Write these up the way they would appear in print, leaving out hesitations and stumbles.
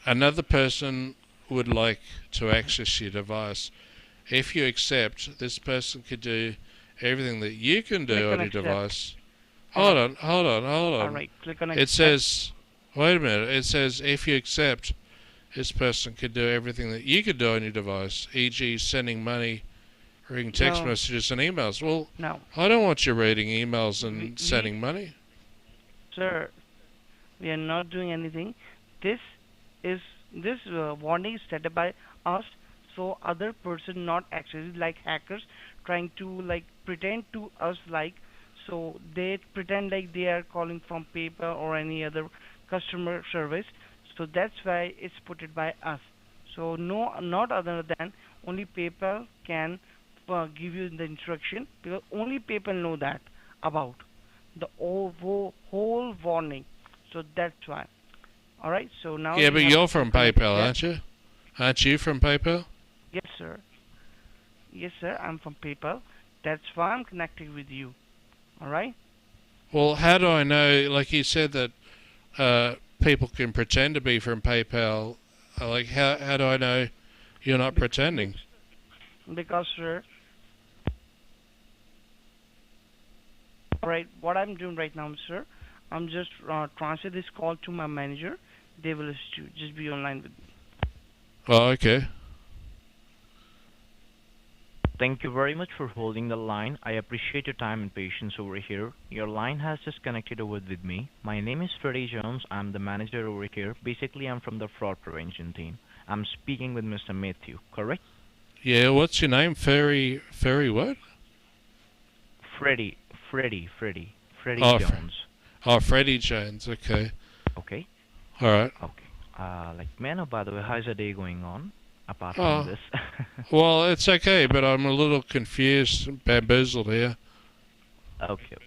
Another person would like to access your device. If you accept, this person could do everything that you can Click do on on your accept. device. Alright, Hold on. alright, click on It accept. says, wait a minute, it says if you accept, this person could do everything that you could do on your device, e.g. sending money, reading text No, messages and emails. Well, no. I don't want you reading emails We, and we, sending money. sir, we are not doing anything. This is this warning is set by us, so other person not actually like hackers trying to like pretend to us like, so they pretend like they are calling from PayPal or any other customer service. So that's why it's put it by us. So no, not other than only PayPal can give you the instruction, because only PayPal know that about the whole warning. So that's why. All right. So now Yeah, you but have to you're click from on PayPal, accept. aren't you? Aren't you from PayPal? Yes, sir. Yes, sir. I'm from PayPal. That's why I'm connecting with you. All right. Well, how do I know, like you said, that people can pretend to be from PayPal? Like, how do I know you're not Bec- pretending? bec- because, sir. All right. What I'm doing right now, sir, I'm just transfer this call to my manager. They will assist you. Just be online with me. Oh, okay. Thank you very much for holding the line. I appreciate your time and patience over here. Your line has just connected over with me. My name is Freddie Jones. I'm the manager over here. Basically, I'm from the fraud prevention team. I'm speaking with Mr. Matthew, correct? Yeah, what's your name? Fairy what? Freddie, Freddie Oh, Jones. Freddie Jones. Okay. Okay, All right. okay. Like, man, by the way, how's your day going on? Apart from Oh, this. well, it's okay, but I'm a little confused, and bamboozled here. Okay,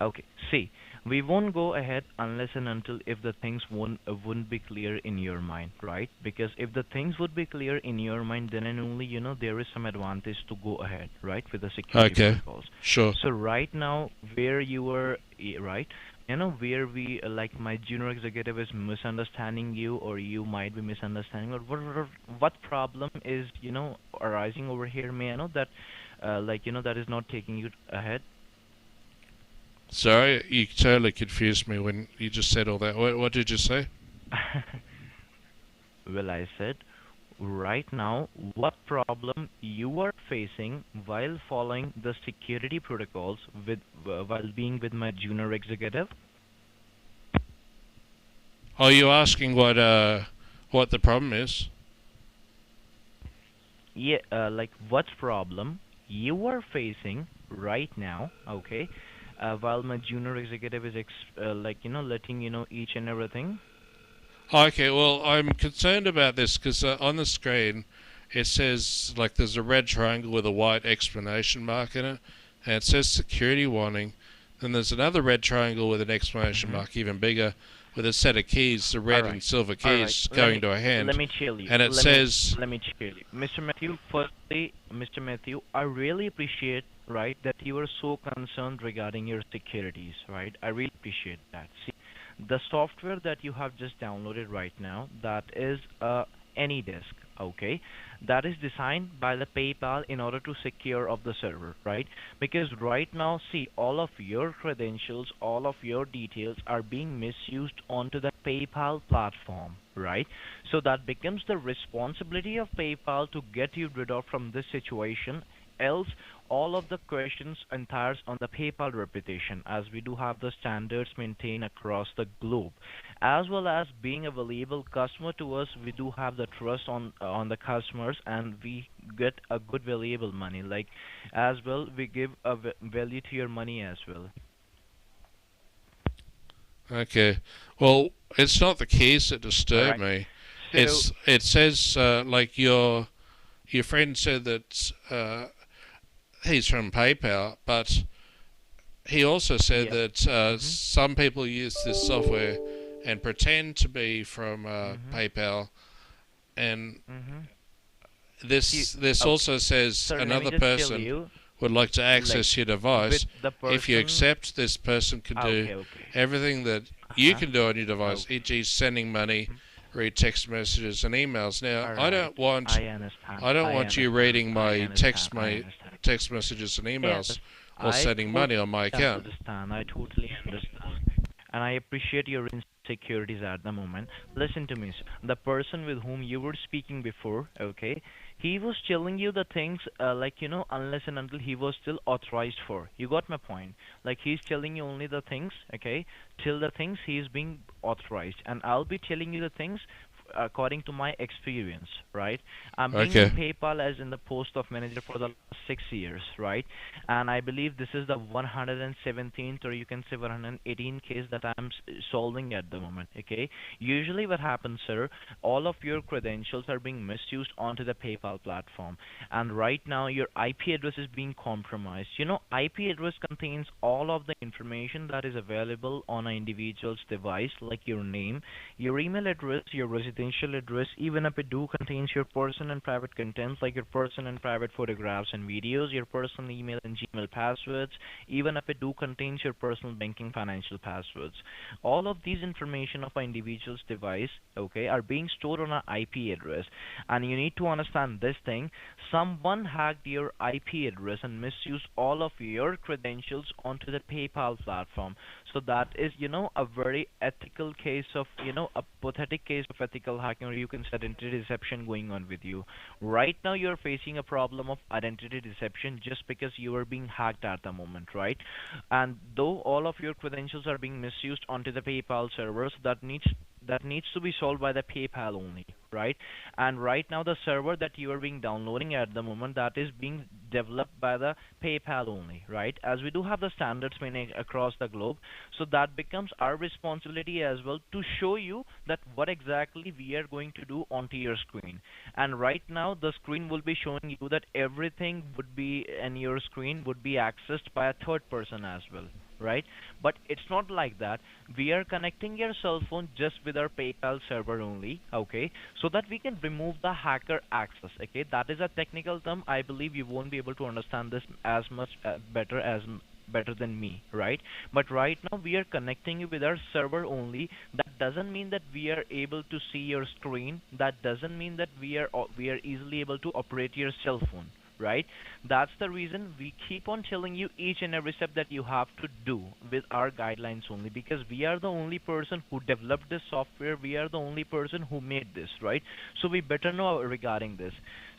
okay. See, we won't go ahead unless and until if the things wouldn't be clear in your mind, right? Because if the things would be clear in your mind, then and only there is some advantage to go ahead, right, with the security Okay. protocols. Sure. So right now, where you were, right, where we like my junior executive is misunderstanding you, or you might be misunderstanding, or what problem is arising over here? May I know that, like that is not taking you ahead? Sorry, you totally confused me when you just said all that. What did you say? Well, I said, right now, what problem you are facing while following the security protocols with while being with my junior executive? Are you asking what the problem is? Yeah, like what problem you are facing right now? Okay, while my junior executive is like letting you know each and everything. Okay, well, I'm concerned about this because on the screen it says, like, there's a red triangle with a white exclamation mark in it, and it says security warning. Then there's another red triangle with an exclamation Mm-hmm. mark, even bigger, with a set of keys, the All red right. and silver All right. keys going to a Let hand, me chill you. and it says, Let me chill you. Mr. Matthew, firstly, Mr. Matthew, I really appreciate, right, that you are so concerned regarding your securities, right? I really appreciate that. See, the software that you have just downloaded right now, that is AnyDisk, okay? That is designed by the PayPal in order to secure of the server, right? Because right now, see, all of your credentials, all of your details are being misused onto the PayPal platform, right? So that becomes the responsibility of PayPal to get you rid of from this situation. Else, all of the questions entires on the PayPal reputation, as we do have the standards maintained across the globe, as well as being a valuable customer to us. We do have the trust on the customers, and we get a good valuable money. Like, as well, we give a value to your money as well. okay, well, it's not the keys that All disturb right. me. So It says, like, your friend said that he's from PayPal, but he also said yeah. that Mhm. some people use this software and pretend to be from Mhm. PayPal, and Mhm. See, this okay. also says Sir, let me another just tell person you, would like to like, access your with device. the If you person. accept, this person can do Okay, okay. everything that Uh you huh. can do on your device, Okay. e.g., sending money, Mhm. read text messages and emails. Now, All I right. don't want I understand. I don't I want you understand. reading I my understand. I understand. text messages and Yes, emails or I sending totally money on my account. understand. I totally understand. And I appreciate your insecurities at the moment. Listen to me, sir. The person with whom you were speaking before, okay, he was telling you the things, like, unless and until he was still authorized for. You got my point? Like, he's telling you only the things, okay, till the things he is being authorized. And I'll be telling you the things according to my experience, right? I'm being in Okay. PayPal as in the post of manager for the last 6 years, right? And I believe this is the 117th or you can say 118 case that I'm solving at the moment. Okay. Usually, what happens, sir? All of your credentials are being misused onto the PayPal platform, and right now your IP address is being compromised. IP address contains all of the information that is available on an individual's device, like your name, your email address, your residential address, even if it do contains your personal and private contents like your personal and private photographs and videos, your personal email and Gmail passwords, even if it do contains your personal banking financial passwords. All of these information of an individual's device, okay, are being stored on an IP address. And you need to understand this thing. Someone hacked your IP address and misused all of your credentials onto the PayPal platform. So that is, a very ethical case of, a pathetic case of ethical hacking, or you can say identity deception going on with you. Right now, you're facing a problem of identity deception just because you are being hacked at the moment, right? And though all of your credentials are being misused onto the PayPal servers, that needs to be solved by the PayPal only, right? And right now, the server that you are being downloading at the moment, that is being developed by the PayPal only, right? As we do have the standards maintained across the globe, so that becomes our responsibility as well to show you that what exactly we are going to do onto your screen. And right now, the screen will be showing you that everything would be in your screen would be accessed by a third person as well, right? But it's not like that. We are connecting your cell phone just with our PayPal server only, okay, so that we can remove the hacker access. Okay, that is a technical term. I believe you won't be able to understand this as much better than me, right? But right now we are connecting you with our server only. That doesn't mean that we are able to see your screen. That doesn't mean that we are easily able to operate your cell phone, right? That's the reason we keep on telling you each and every step that you have to do with our guidelines only, because we are the only person who developed this software. We are the only person who made this, right? So we better know regarding this.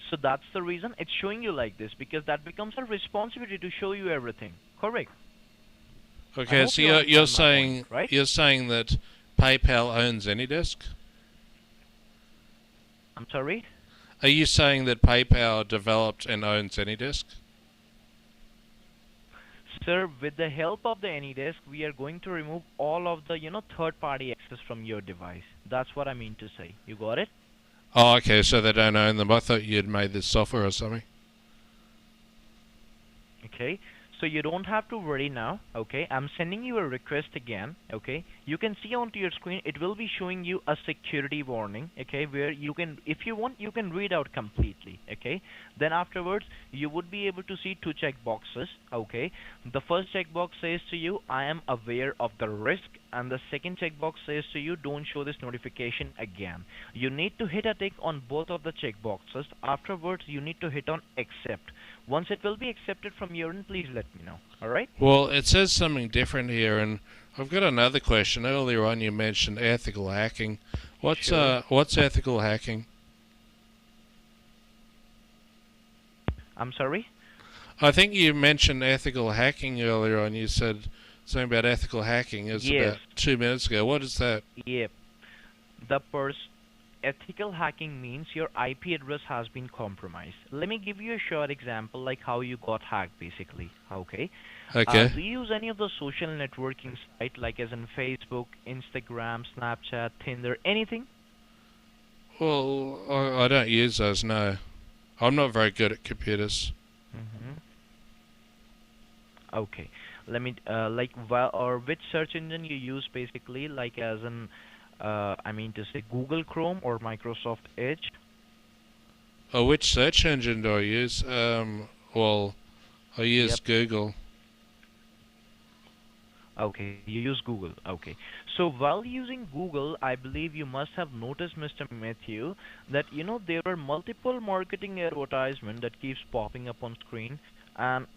So that's the reason it's showing you like this, because that becomes our responsibility to show you everything. Correct. I Okay, hope so you you're understand my point, saying right? that PayPal owns AnyDesk? I'm sorry. Are you saying that PayPal developed and owns AnyDesk? Sir, with the help of the AnyDesk, we are going to remove all of the, third-party access from your device. That's what I mean to say. You got it? Oh, okay, so they don't own them. I thought you'd made this software or something. Okay. So you don't have to worry now. Okay. I'm sending you a request again. Okay. You can see onto your screen, it will be showing you a security warning. Okay. Where you can, if you want, you can read out completely. Okay. Then afterwards, you would be able to see two check boxes. Okay. The first checkbox says to you, I am aware of the risk. And the second checkbox says to you, don't show this notification again. You need to hit a tick on both of the checkboxes. Afterwards, you need to hit on accept. Once it will be accepted from your end, please let me know. All right? Well, it says something different here, and I've got another question. Earlier on, you mentioned ethical hacking. Sure. What's ethical hacking? I'm sorry? I think you mentioned ethical hacking earlier on. You said something about ethical hacking. It was Yes. about 2 minutes ago. What is that? Yep. The ethical hacking means your IP address has been compromised. Let me give you a short example like how you got hacked basically. Okay. Okay. Do you use any of the social networking site like as in Facebook, Instagram, Snapchat, Tinder, anything? Well, I don't use those, no. I'm not very good at computers. Mm-hmm. Okay. Let me or which search engine you use basically like as in I mean to say Google Chrome or Microsoft Edge. Oh, which search engine do I use? Well, I use Yep. Google. Okay, you use Google. Okay. So while using Google, I believe you must have noticed, Mr. Matthew, that there are multiple marketing advertisement that keeps popping up on screen, and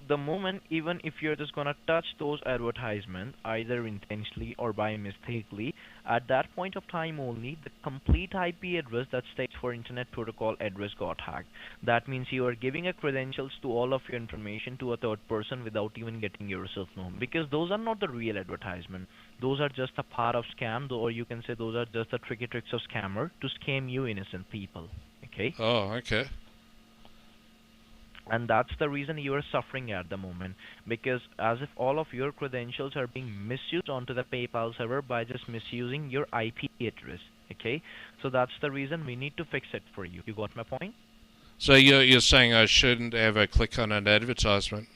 the moment, even if you're just gonna touch those advertisements either intentionally or by mistakenly, at that point of time only the complete IP address that states for internet protocol address got hacked. That means you are giving a credentials to all of your information to a third person without even getting yourself known, because those are not the real advertisement. Those are just a part of scam, or you can say those are just the tricky tricks of scammer to scam you innocent people. Okay. Oh, okay. And that's the reason you are suffering at the moment, because as if all of your credentials are being misused onto the PayPal server by just misusing your IP address. Okay, so that's the reason we need to fix it for you. You got my point? So you're saying I shouldn't ever click on an advertisement?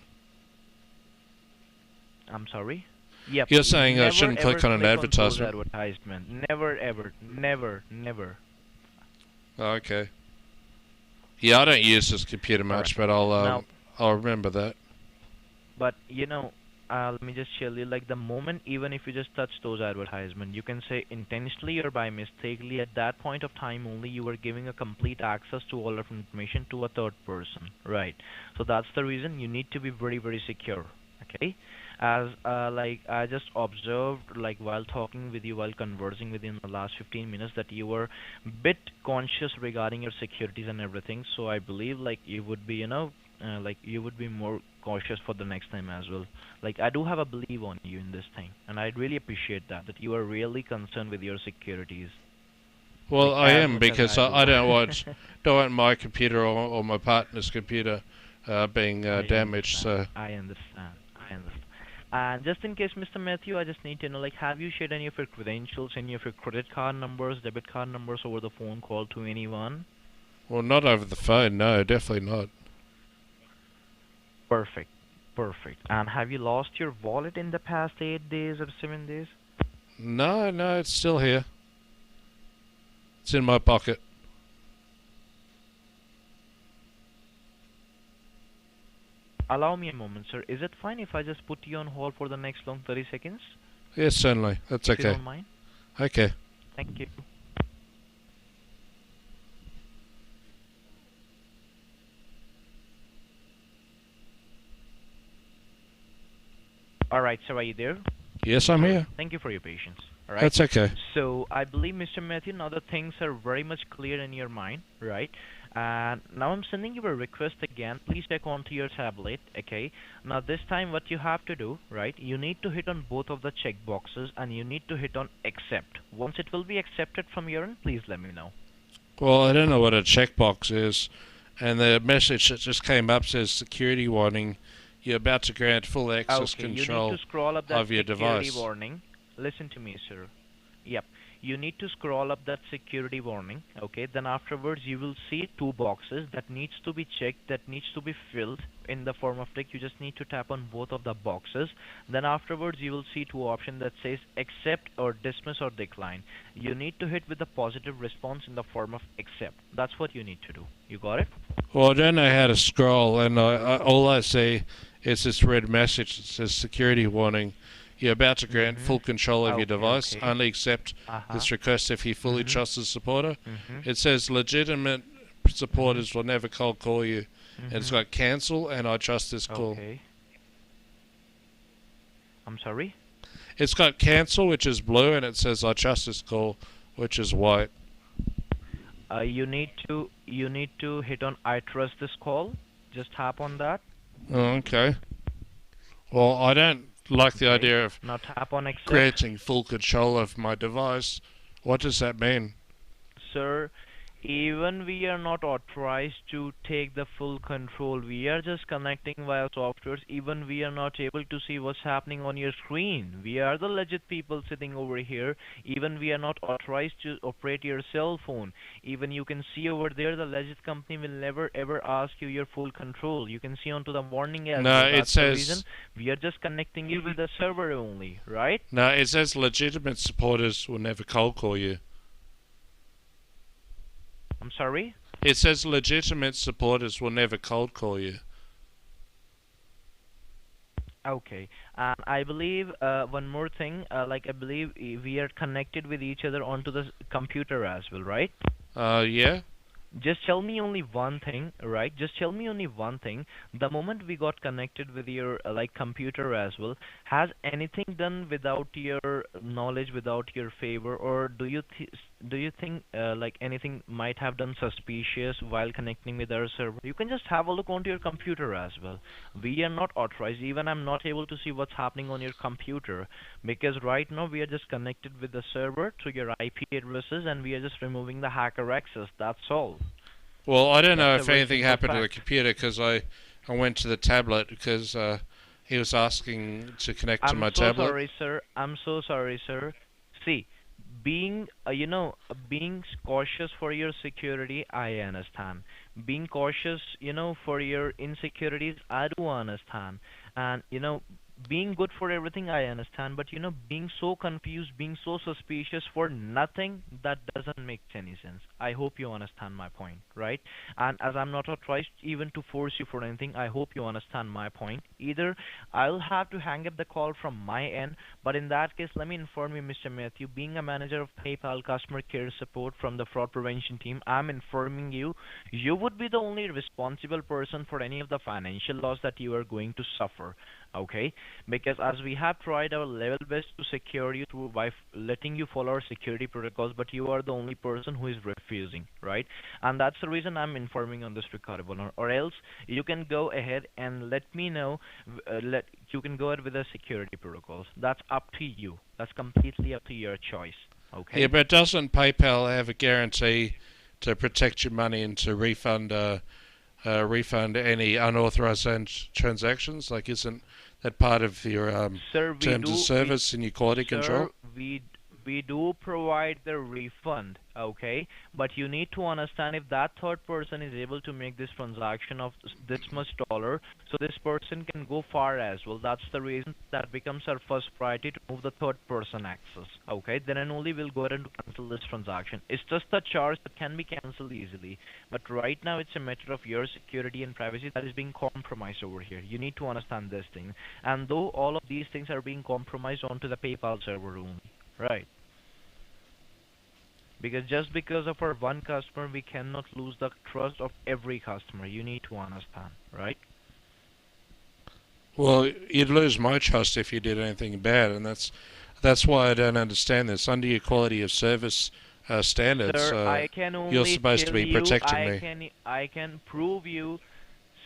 I'm sorry. Yep, You're saying I never shouldn't ever click on an click on those advertisement? advertisements. Never ever, never, never. Oh, okay. Yeah, I don't use this computer All right. much, but Now, I'll remember that. but let me just tell you, like the moment, even if you just touch those advertisements, you can say intentionally or by mistakenly, at that point of time only, you are giving a complete access to all of information to a third person, right? So that's the reason you need to be very, very secure. Okay, as like I just observed, like while talking with you, while conversing with you in the last 15 minutes, that you were bit conscious regarding your securities and everything. So I believe like you would be, like you would be more cautious for the next time as well. Like I do have a belief on you in this thing, and I really appreciate that you are really concerned with your securities, Well, like I as am, much as because I do. I don't want my computer or my partner's computer being I damaged. understand. So I understand. I understand. And just in case, Mr. Matthew, I just need to know, like, have you shared any of your credentials, any of your credit card numbers, debit card numbers over the phone call to anyone? well, not over the phone. No, definitely not. Perfect. Perfect. And have you lost your wallet in the past 8 days or 7 days? No, no, it's still here. It's in my pocket. Allow me a moment, sir. Is it fine if I just put you on hold for the next long 30 seconds? Yes, certainly. That's If you okay. don't mind? Okay. Thank you. All right, sir, are you there? Yes, I'm Sorry. here. Thank you for your patience. All right. That's okay. So I believe, Mr. Matthew, now the things are very much clear in your mind, right? And now I'm sending you a request again. Please check onto your tablet, okay? Now this time what you have to do, right? You need to hit on both of the check boxes and you need to hit on accept. Once it will be accepted from your end, please let me know. Well, I don't know what a checkbox is, and the message that just came up says security warning. You're about to grant full access Okay, you need control to scroll up that of your security device. warning. Listen to me, sir. Yep. You need to scroll up that security warning. Okay. Then afterwards, you will see two boxes that needs to be checked, that needs to be filled in the form of tick. You just need to tap on both of the boxes. Then afterwards, you will see two options that says accept or dismiss or decline. You need to hit with the positive response in the form of accept. That's what you need to do. You got it? Well, I don't know how to scroll, and all I see is this red message that says security warning. You're about to grant Mm-hmm. full control of your Okay. device. Okay. Only accept Uh-huh. this request if you fully Mm-hmm. trust the supporter. Mm-hmm. It says legitimate Mm-hmm. supporters will never cold call you. And it's Mm-hmm. got cancel, and I trust this call. Okay. I'm sorry? It's got cancel, which is blue, and it says I trust this call, which is white. You need to hit on I trust this call. Just tap on that. Oh, okay. Well, I don't like the Okay. idea of Now tap on accept. granting full control of my device. What does that mean? Sir, even we are not authorized to take the full control. We are just connecting via softwares. Even we are not able to see what's happening on your screen. We are the legit people sitting over here. Even we are not authorized to operate your cell phone. Even you can see over there, the legit company will never ever ask you your full control. You can see onto the warning as No, well. it That's the reason says we are just connecting you with the server only, right? legitimate supporters will never cold call you. I'm sorry? It says legitimate supporters will never cold call you. Okay. And I believe one more thing, like I believe we are connected with each other onto the computer as well, right? Yeah. Just tell me only one thing, right? Just tell me only one thing. The moment we got connected with your like computer as well, has anything done without your knowledge, without your favor, or do you think like anything might have done suspicious while connecting with our server? You can just have a look onto your computer as well. We are not authorized. Even I'm not able to see what's happening on your computer because right now we are just connected with the server through your IP addresses and we are just removing the hacker access. That's all. Well, I don't That's know a if very anything simple happened to the fact. computer because I went to the tablet because he was asking to connect to I'm my so tablet. sorry, sir. I'm so sorry, sir. See, being being cautious for your security, I understand. Being cautious, for your insecurities, I do understand. And being good for everything, I understand. But being so confused, being so suspicious for nothing, that doesn't make any sense. I hope you understand my point, right? And as I'm not authorized even to force you for anything, I hope you understand my point. Either I'll have to hang up the call from my end, but in that case, let me inform you, Mr. Matthew, being a manager of PayPal customer care support from the fraud prevention team, I'm informing you, you would be the only responsible person for any of the financial loss that you are going to suffer. Okay, because as we have tried our level best to secure you through by letting you follow our security protocols, but you are the only person who is refusing, right? And that's the reason I'm informing on this recordable, or else you can go ahead and let me know. Let you can go ahead with the security protocols. That's up to you. That's completely up to your choice. Yeah, Okay. but doesn't PayPal have a guarantee to protect your money and to refund any unauthorized transactions? Like, isn't that part of your Sir, terms of service and your quality sir, control? we do provide the refund, okay? But you need to understand if that third person is able to make this transaction of this much dollar, so this person can go far as well. That's the reason that becomes our first priority to move the third person access, okay? Then and only we'll go ahead and cancel this transaction. It's just a charge that can be cancelled easily. But right now it's a matter of your security and privacy that is being compromised over here. You need to understand this thing. And though all of these things are being compromised onto the PayPal server only, right? Because just because of our one customer, we cannot lose the trust of every customer. You need to understand, right? Well, you'd lose my trust if you did anything bad, and that's why I don't understand this. Under your quality of service standards, Sir, I can you're only supposed to tell be you, protecting me. I can prove you,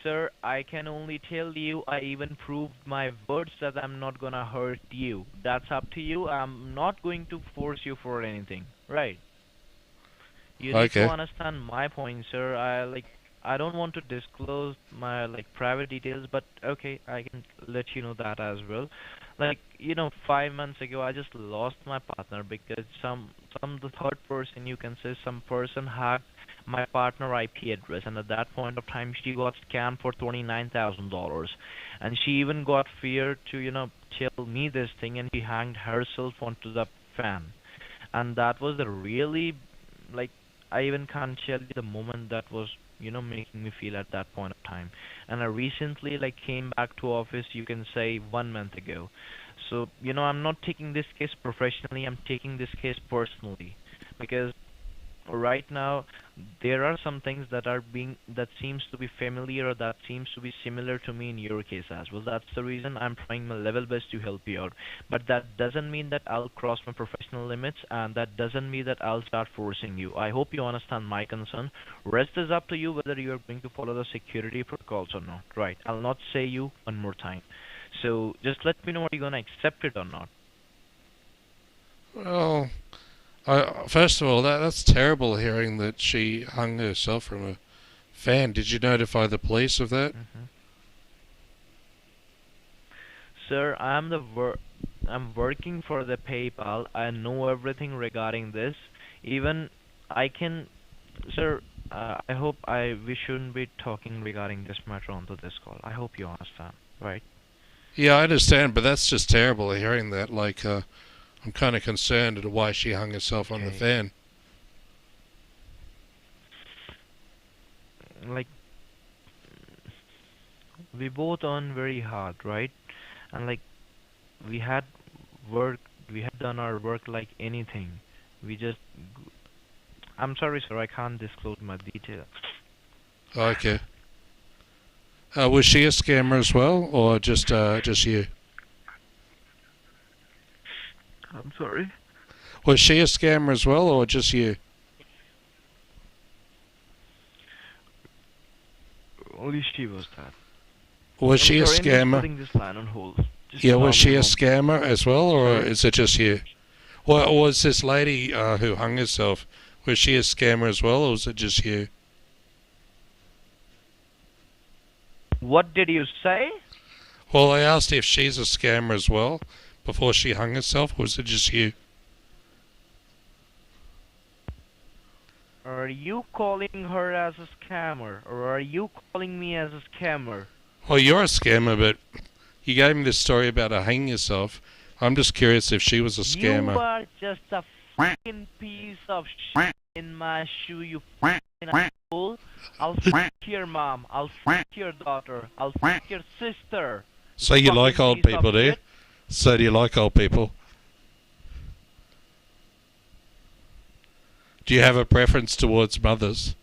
sir, I can only tell you, I even proved my words that I'm not gonna hurt you. That's up to you. I'm not going to force you for anything, right? You need to Okay. understand my point, sir. I don't want to disclose my like private details, but okay, I can let you know that as well. Like, 5 months ago I just lost my partner because some the third person, you can say, some person hacked my partner IP address, and at that point of time she got scammed for $29,000. And she even got feared to, tell me this thing, and she hanged herself onto the fan. And that was the really, like, I even can't tell you the moment that was, making me feel at that point of time. And I recently like came back to office, you can say 1 month ago. So, I'm not taking this case professionally, I'm taking this case personally. Because right now there are some things that seems to be familiar, or that seems to be similar to me in your case as well. That's the reason I'm trying my level best to help you out. But that doesn't mean that I'll cross my professional limits, and that doesn't mean that I'll start forcing you. I hope you understand my concern. Rest is up to you whether you're going to follow the security protocols or not, right? I'll not say you one more time. So just let me know, are you gonna accept it or not? Well, first of all, that's terrible hearing that she hung herself from a fan. Did you notify the police of that? Hmm. Sir, I'm working for the PayPal. I know everything regarding this. Even I can, sir. I hope we shouldn't be talking regarding this matter onto this call. I hope you understand, right? Yeah, I understand, but that's just terrible hearing that. Like, I'm kind of concerned at why she hung herself on the Okay. fan. Like, we both earn very hard, right? and like we had work, we had done our work like anything. We just, I'm sorry, sir, I can't disclose my details. Okay. Was she a scammer as well, or just you? I'm sorry. Was she a scammer as well, or just you? Only she was that. Was I'm she a sorry, I'm just scammer? putting this line on hold. Just Yeah, allow was me a she a moment. scammer as well, or Sorry. is it just you? Or was this lady who hung herself, was she a scammer as well, or was it just you? What did you say? Well, I asked if she's a scammer as well before she hung herself, or was it just you? Are you calling her as a scammer, or are you calling me as a scammer? Well, you're a scammer, but you gave me this story about her hanging herself. I'm just curious if she was a You scammer. are just a fucking piece of shit in my shoe, you fucking asshole. I'll fuck your mom. I'll fuck your daughter. I'll fuck your sister. So you like Fucking old piece of people, do you? shit. So do you like old people? Do you have a preference towards mothers?